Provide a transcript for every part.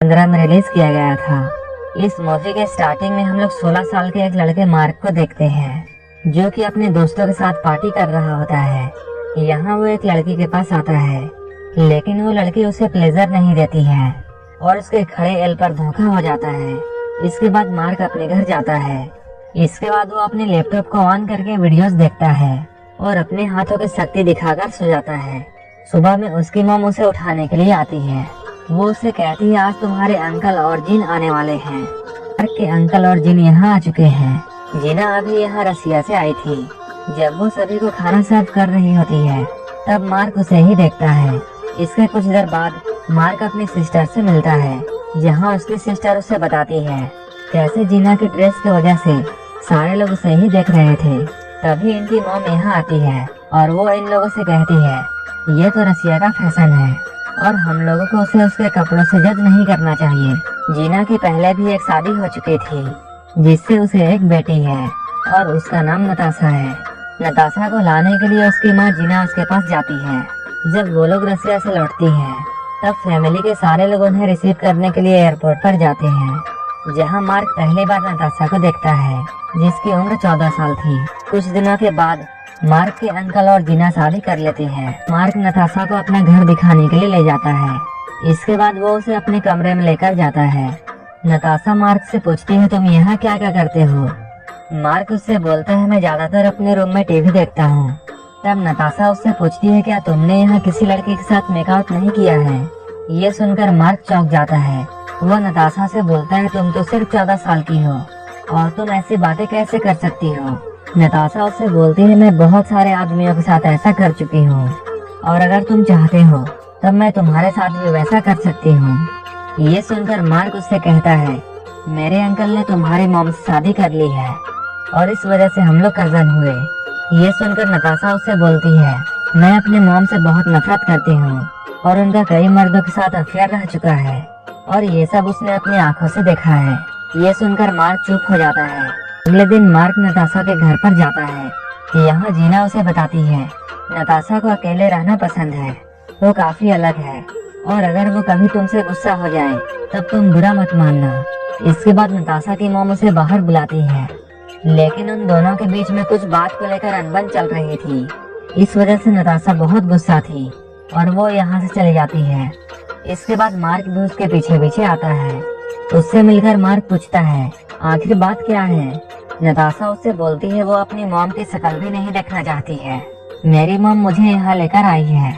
2015 में रिलीज किया गया था। इस मूवी के स्टार्टिंग में हम लोग 16 साल के एक लड़के मार्क को देखते हैं जो कि अपने दोस्तों के साथ पार्टी कर रहा होता है। यहाँ वो एक लड़की के पास आता है, लेकिन वो लड़की उसे प्लेजर नहीं देती है और उसके खड़े एल पर धोखा हो जाता है। इसके बाद मार्क अपने घर जाता है। इसके बाद वो अपने लैपटॉप को ऑन करके वीडियोस देखता है और अपने हाथों की शक्ति दिखाकर सो जाता है। सुबह में उसकी मॉम उसे उठाने के लिए आती है। वो उसे कहती है आज तुम्हारे अंकल और जिन आने वाले हैं। मार्क के अंकल और जिन यहाँ आ चुके हैं। जीना अभी यहाँ रसिया से आई थी। जब वो सभी को खाना सर्व कर रही होती है तब मार्क उसे ही देखता है। इसके कुछ देर बाद मार्क अपनी सिस्टर से मिलता है, जहाँ उसकी सिस्टर उसे बताती है कैसे जीना की ड्रेस की वजह से सारे लोग उसे ही देख रहे थे। तभी इनकी मॉम यहाँ आती है और वो इन लोगों से कहती है ये तो रसिया का फैशन है और हम लोगों को उसे उसके कपड़ों से जज नहीं करना चाहिए। जीना की पहले भी एक शादी हो चुकी थी जिससे उसे एक बेटी है और उसका नाम नताशा है। नताशा को लाने के लिए उसकी माँ जीना उसके पास जाती है। जब वो लोग रसिया से लौटती हैं तब फैमिली के सारे लोग उन्हें रिसीव करने के लिए एयरपोर्ट पर जाते हैं, जहाँ मार्क पहली बार नताशा को देखता है जिसकी उम्र 14 साल थी। कुछ दिनों के बाद मार्क के अंकल और जीना शादी कर लेते हैं। मार्क नताशा को अपना घर दिखाने के लिए ले जाता है। इसके बाद वो उसे अपने कमरे में लेकर जाता है। नताशा मार्क से पूछती है तुम यहाँ क्या क्या करते हो। मार्क उससे बोलता है मैं ज्यादातर अपने रूम में टीवी देखता हूँ। तब नताशा उससे पूछती है क्या तुमने यहाँ किसी लड़के के साथ मेकआउट नहीं किया है। ये सुनकर मार्क चौंक जाता है। वो नताशा से बोलता है तुम तो सिर्फ 14 साल की हो और तुम ऐसी बातें कैसे कर सकती हो। नताशा उससे बोलती है मैं बहुत सारे आदमियों के साथ ऐसा कर चुकी हूँ और अगर तुम चाहते हो तब मैं तुम्हारे साथ भी वैसा कर सकती हूँ। ये सुनकर मार्क उससे कहता है मेरे अंकल ने तुम्हारी मॉम से शादी कर ली है और इस वजह से हम लोग कजन हुए। ये सुनकर नताशा उससे बोलती है मैं अपने मॉम से बहुत नफरत करती हूँ और उनका कई मर्दों के साथ अफेयर रह चुका है और ये सब उसने अपनी आंखों से देखा है। ये सुनकर मार्क चुप हो जाता है। अगले दिन मार्क नताशा के घर पर जाता है। यहाँ जीना उसे बताती है नताशा को अकेले रहना पसंद है, वो काफी अलग है और अगर वो कभी तुमसे गुस्सा हो जाए तब तुम बुरा मत मानना। इसके बाद नताशा की मॉम उसे बाहर बुलाती है, लेकिन उन दोनों के बीच में कुछ बात को लेकर अनबन चल रही थी। इस वजह से नताशा बहुत गुस्सा थी और वो यहाँ से चली जाती है। इसके बाद मार्क भी उसके पीछे पीछे आता है। उससे मिलकर मार्क पूछता है आखिर बात क्या है। नताशा उससे बोलती है वो अपनी मॉम की शक्ल भी नहीं देखना चाहती है। मेरी मॉम मुझे यहाँ लेकर आई है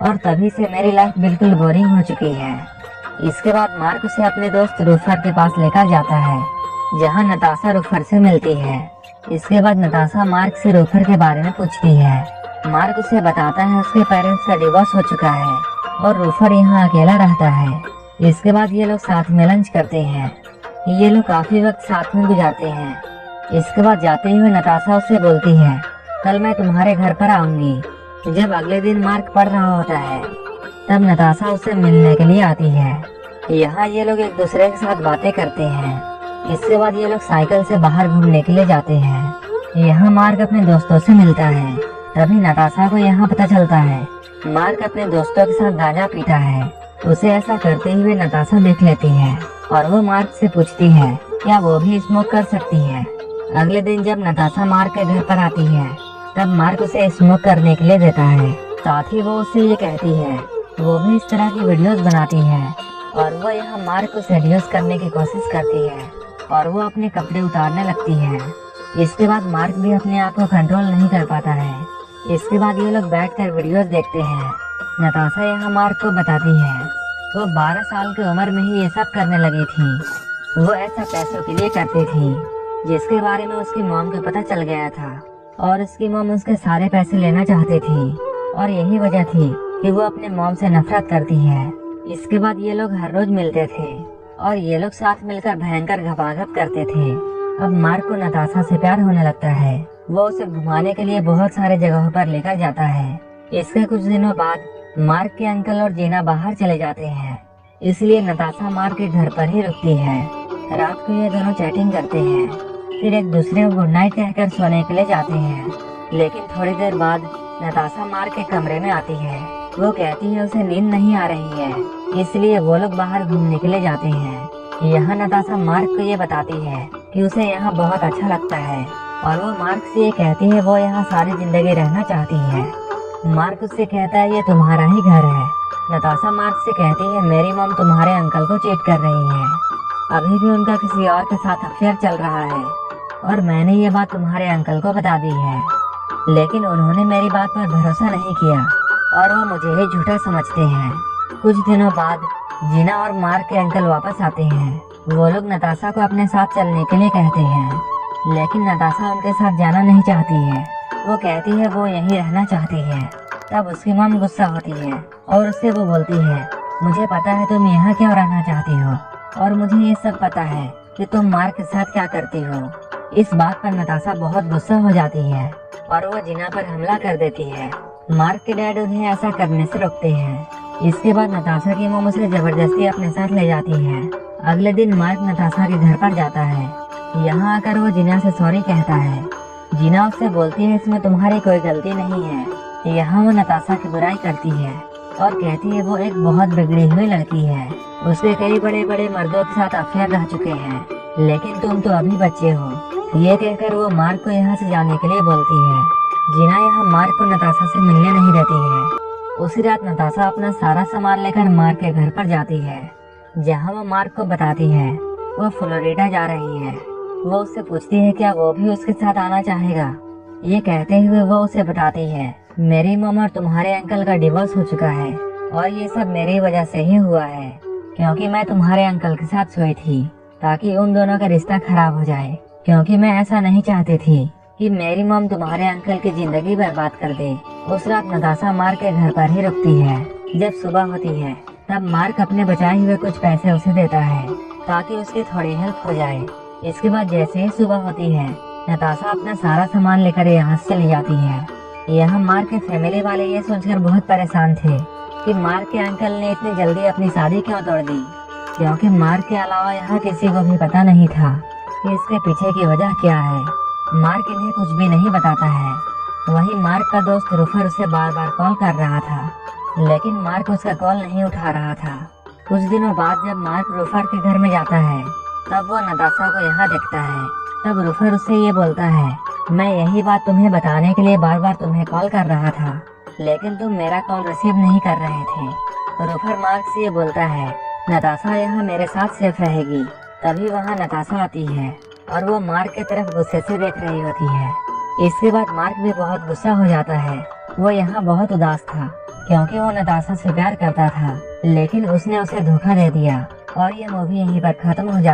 और तभी से मेरी लाइफ बिल्कुल बोरिंग हो चुकी है। इसके बाद मार्क उसे अपने दोस्त रूफर के पास लेकर जाता है, जहाँ नताशा रूफर से मिलती है। इसके बाद नताशा मार्क से रूफर के बारे में पूछती है। मार्क उसे बताता है उसके पेरेंट्स का डिवोर्स हो चुका है और रूफर यहाँ अकेला रहता है। इसके बाद ये लोग साथ में लंच करते हैं। ये लोग काफी वक्त साथ में गुजारते हैं। इसके बाद जाते हुए नताशा उससे बोलती है कल मैं तुम्हारे घर पर आऊंगी। जब अगले दिन मार्क पढ़ रहा होता है तब नताशा उससे मिलने के लिए आती है। यहाँ ये लोग एक दूसरे के साथ बातें करते हैं। इसके बाद ये लोग साइकिल से बाहर घूमने के लिए जाते हैं। यहाँ मार्क अपने दोस्तों से मिलता है। तभी नताशा को यहाँ पता चलता है मार्क अपने दोस्तों के साथ गांजा पीता है। उसे ऐसा करते हुए नताशा देख लेती है और वो मार्क से पूछती है क्या वो भी स्मोक कर सकती है। अगले दिन जब नताशा मार्क के घर पर आती है तब मार्क उसे स्मोक करने के लिए देता है। साथ ही वो उससे ये कहती है वो भी इस तरह की वीडियोस बनाती है और वो यहाँ मार्क को सेड्यूस करने की कोशिश करती है और वो अपने कपड़े उतारने लगती है। इसके बाद मार्क भी अपने आप को कंट्रोल नहीं कर पाता है। इसके बाद ये लोग बैठकर वीडियोस देखते हैं। नताशा यहाँ मार्क को बताती है वो 12 साल की उम्र में ही ये सब करने लगी थी। वो ऐसा पैसों के लिए करती थी जिसके बारे में उसकी मॉम को पता चल गया था और उसकी मॉम उसके सारे पैसे लेना चाहती थी और यही वजह थी कि वो अपने मॉम से नफरत करती है। इसके बाद ये लोग हर रोज मिलते थे और ये लोग साथ मिलकर भयंकर घपाघप करते थे। अब मार्क को नताशा से प्यार होने लगता है। वो उसे घुमाने के लिए बहुत सारे जगहों पर लेकर जाता है। इसके कुछ दिनों बाद मार्क के अंकल और जीना बाहर चले जाते हैं, इसलिए नताशा मार्क के घर पर ही रुकती है। रात को ये दोनों चैटिंग करते हैं, फिर एक दूसरे को गुड नाइट कहकर सोने के लिए जाते हैं। लेकिन थोड़ी देर बाद नताशा मार्क के कमरे में आती है वो कहती है उसे नींद नहीं आ रही है, इसलिए वो लोग बाहर घूमने के लिए जाते हैं। यहाँ नताशा मार्क को ये बताती है कि उसे यहाँ बहुत अच्छा लगता है और वो मार्क से ये कहती है वो यहाँ सारी जिंदगी रहना चाहती है। मार्क उससे कहता है ये तुम्हारा ही घर है। नताशा मार्क से कहती है मेरी मॉम तुम्हारे अंकल को चीट कर रही है, अभी भी उनका किसी और के साथ अफेयर चल रहा है और मैंने ये बात तुम्हारे अंकल को बता दी है, लेकिन उन्होंने मेरी बात पर भरोसा नहीं किया और वो मुझे ही झूठा समझते हैं। कुछ दिनों बाद जीना और मार्क के अंकल वापस आते हैं। वो लोग नताशा को अपने साथ चलने के लिए कहते हैं, लेकिन नताशा उनके साथ जाना नहीं चाहती है। वो कहती है वो यहीं रहना चाहती है। तब उसकी मॉम गुस्सा होती है और उससे वो बोलती है मुझे पता है तुम यहाँ क्यों रहना चाहती हो और मुझे ये सब पता है कि तुम मार्क के साथ क्या करती हो। इस बात पर नताशा बहुत गुस्सा हो जाती है और वो जीना पर हमला कर देती है। मार्क के डैड उन्हें ऐसा करने से रोकते हैं। इसके बाद नताशा की मॉम उसे जबरदस्ती अपने साथ ले जाती है। अगले दिन मार्क नताशा के घर पर जाता है। यहाँ आकर वो जीना से सॉरी कहता है। जीना उससे बोलती है इसमें तुम्हारी कोई गलती नहीं है। यहाँ वो नताशा की बुराई करती है और कहती है वो एक बहुत बिगड़ी हुई लड़की है, उसके कई बड़े बड़े मर्दों के साथ अफेयर रह चुके हैं, लेकिन तुम तो अभी बच्चे हो। ये कहकर वो मार्क को यहाँ से जाने के लिए बोलती है। जीना यहाँ मार्क को नताशा से मिलने नहीं देती है। उसी रात नताशा अपना सारा सामान लेकर मार्क के घर पर जाती है, जहाँ वो मार्क को बताती है वो फ्लोरिडा जा रही है। वो उससे पूछती है क्या वो भी उसके साथ आना चाहेगा। ये कहते हुए वो उसे बताती है मेरी मॉम और तुम्हारे अंकल का डिवोर्स हो चुका है और ये सब मेरी वजह से ही हुआ है, क्योंकि मैं तुम्हारे अंकल के साथ सोई थी ताकि उन दोनों का रिश्ता खराब हो जाए, क्योंकि मैं ऐसा नहीं चाहती थी कि मेरी मॉम तुम्हारे अंकल की जिंदगी बर्बाद कर दे। उस रात नताशा मार्क के घर पर ही रुकती है। जब सुबह होती है तब मार्क अपने बचाए हुए कुछ पैसे उसे देता है ताकि उसकी थोड़ी हेल्प हो जाए। इसके बाद जैसे ही सुबह होती है नताशा अपना सारा सामान लेकर यहाँ से चली जाती है। यहाँ मार्क के फैमिली वाले ये सोचकर बहुत परेशान थे कि मार्क के अंकल ने इतनी जल्दी अपनी शादी क्यों तोड़ दी, क्योंकि मार्क के अलावा यहाँ किसी को भी पता नहीं था कि इसके पीछे की वजह क्या है। मार्क इन्हें कुछ भी नहीं बताता है। वहीं मार्क का दोस्त रूफर उसे बार बार कॉल कर रहा था, लेकिन मार्क उसका कॉल नहीं उठा रहा था। कुछ दिनों बाद जब मार्क रूफर के घर में जाता है तब वो नताशा को यहाँ देखता है। तब रूफर उससे ये बोलता है मैं यही बात तुम्हें बताने के लिए बार बार तुम्हें कॉल कर रहा था, लेकिन तुम मेरा कॉल रिसीव नहीं कर रहे थे। रूफर मार्क से ये बोलता है नताशा यहाँ मेरे साथ सेफ रहेगी। तभी वहाँ नताशा आती है और वो मार्क की तरफ गुस्से से देख रही होती है। इसके बाद मार्क भी बहुत गुस्सा हो जाता है। वो यहाँ बहुत उदास था क्योंकि वो नताशा से प्यार करता था, लेकिन उसने उसे धोखा दे दिया और ये मूवी यहीं पर खत्म हो जाती है।